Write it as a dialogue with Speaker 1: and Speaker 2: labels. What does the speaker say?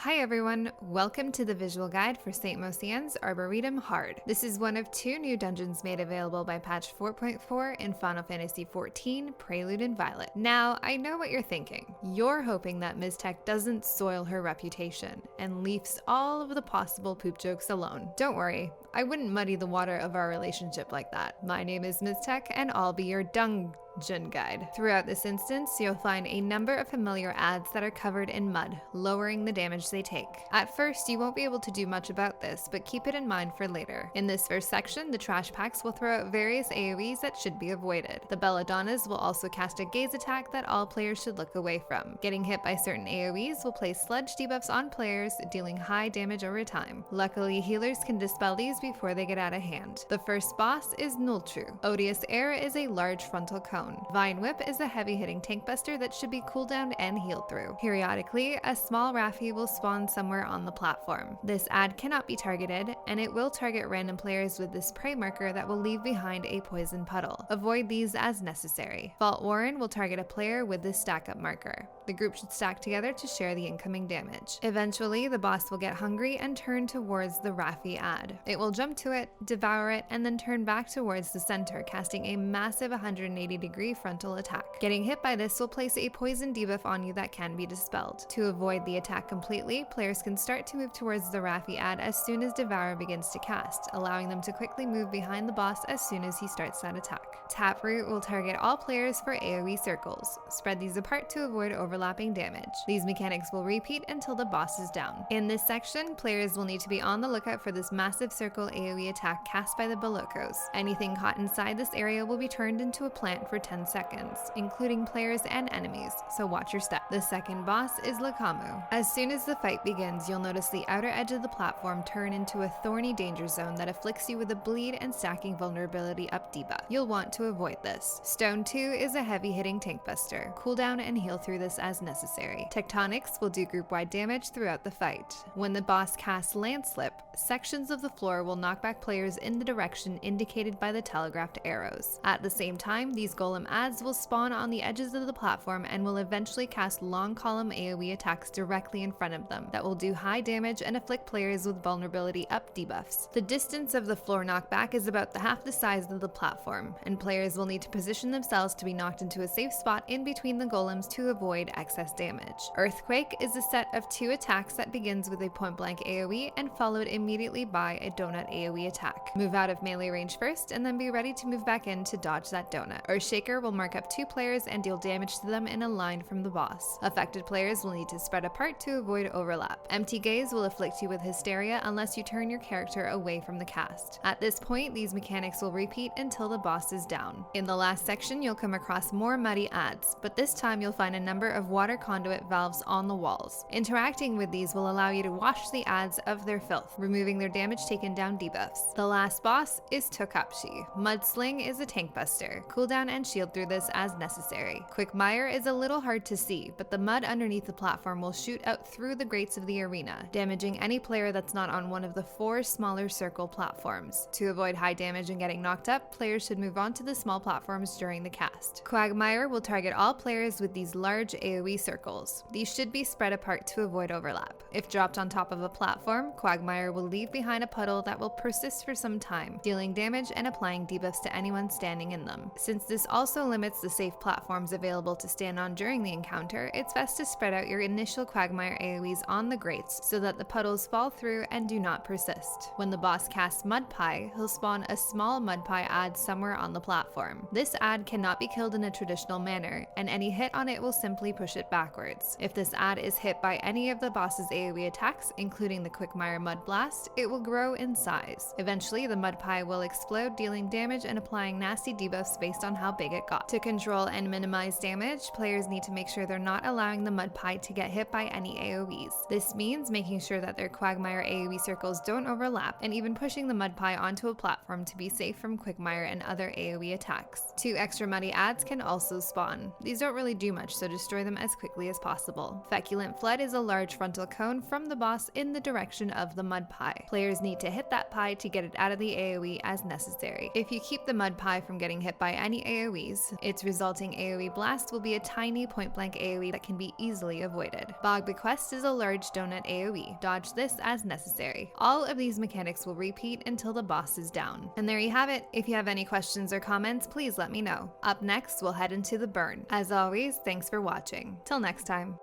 Speaker 1: Hi everyone, welcome to the visual guide for St. Mocianne's Arboretum Hard. This is one of 2 new dungeons made available by patch 4.4 in Final Fantasy XIV, Prelude and Violet. Now, I know what you're thinking. You're hoping that Ms. Tech doesn't soil her reputation and leaves all of the possible poop jokes alone. Don't worry, I wouldn't muddy the water of our relationship like that. My name is Ms. Tech and I'll be your dungeon guide. Throughout this instance, you'll find a number of familiar ads that are covered in mud, lowering the damage they take. At first, you won't be able to do much about this, but keep it in mind for later. In this first section, the trash packs will throw out various AoEs that should be avoided. The belladonnas will also cast a gaze attack that all players should look away from. Getting hit by certain AoEs will place sludge debuffs on players, dealing high damage over time. Luckily, healers can dispel these before they get out of hand. The first boss is Nullchu. Odious Air is a large frontal cone. Vine Whip is a heavy-hitting tank buster that should be cooldowned and healed through. Periodically, a small Raffi will spawn somewhere on the platform. This ad cannot be targeted, and it will target random players with this prey marker that will leave behind a poison puddle. Avoid these as necessary. Vault Warren will target a player with this stack-up marker. The group should stack together to share the incoming damage. Eventually, the boss will get hungry and turn towards the Raffi ad. It will jump to it, devour it, and then turn back towards the center, casting a massive 180-degree frontal attack. Getting hit by this will place a poison debuff on you that can be dispelled. To avoid the attack completely, players can start to move towards the Raffi ad as soon as Devour begins to cast, allowing them to quickly move behind the boss as soon as he starts that attack. Taproot will target all players for AoE circles. Spread these apart to avoid overlapping damage. These mechanics will repeat until the boss is down. In this section, players will need to be on the lookout for this massive circle AoE attack cast by the Bolokos. Anything caught inside this area will be turned into a plant for 10 seconds, including players and enemies, so watch your step. The second boss is Lakhamu. As soon as the fight begins, you'll notice the outer edge of the platform turn into a thorny danger zone that afflicts you with a bleed and stacking vulnerability up debuff. You'll want to avoid this. Stone 2 is a heavy-hitting tank buster. Cooldown and heal through this as necessary. Tectonics will do group-wide damage throughout the fight. When the boss casts Landslip, sections of the floor will knock back players in the direction indicated by the telegraphed arrows. At the same time, these golem ads will spawn on the edges of the platform and will eventually cast long column AoE attacks directly in front of them that will do high damage and afflict players with vulnerability up debuffs. The distance of the floor knockback is about half the size of the platform, and players will need to position themselves to be knocked into a safe spot in between the golems to avoid excess damage. Earthquake is a set of 2 attacks that begins with a point-blank AoE and followed immediately by a donut AoE attack. Move out of melee range first and then be ready to move back in to dodge that donut. Earthshaker will mark up 2 players and deal damage to them in a line from the boss. Affected players will need to spread apart to avoid overlap. Empty Gaze will afflict you with hysteria unless you turn your character away from the cast. At this point, these mechanics will repeat until the boss is down. In the last section, you'll come across more muddy ads, but this time you'll find a number of water conduit valves on the walls. Interacting with these will allow you to wash the ads of their filth, removing their damage taken down debuffs. The last boss is Tokkapchi. Mudsling is a tank buster. Cooldown and shield through this as necessary. Quickmire is a little hard to see, but the mud underneath the platform will shoot out through the grates of the arena, damaging any player that's not on one of the 4 smaller circle platforms. To avoid high damage and getting knocked up, players should move on to the small platforms during the cast. Quagmire will target all players with these large AoE circles. These should be spread apart to avoid overlap. If dropped on top of a platform, Quagmire will leave behind a puddle that will persist for some time, dealing damage and applying debuffs to anyone standing in them. Since this also limits the safe platforms available to stand on during the encounter, it's best to spread out your initial Quagmire AoEs on the grates so that the puddles fall through and do not persist. When the boss casts Mud Pie, he'll spawn a small Mud Pie ad somewhere on the platform. This ad cannot be killed in a traditional manner, and any hit on it will simply push it backwards. If this ad is hit by any of the boss's AoE attacks, including the Quickmire Mud Blast, it will grow in size. Eventually, the Mud Pie will explode, dealing damage and applying nasty debuffs based on how big it got. To control and minimize damage, players need to make sure they're not allowing the Mud Pie to get hit by any AoEs. This means making sure that their Quagmire AoE circles don't overlap, and even pushing the Mud Pie onto a platform to be safe from Quickmire and other AoE attacks. 2 extra muddy ads can also spawn. These don't really do much, so destroy them as quickly as possible. Feculent Flood is a large frontal cone from the boss in the direction of the Mud Pie. Players need to hit that pie to get it out of the AoE as necessary. If you keep the Mud Pie from getting hit by any AoE, AoEs. Its resulting AoE blast will be a tiny point-blank AoE that can be easily avoided. Bog Bequest is a large donut AoE. Dodge this as necessary. All of these mechanics will repeat until the boss is down. And there you have it. If you have any questions or comments, please let me know. Up next, we'll head into the burn. As always, thanks for watching. Till next time.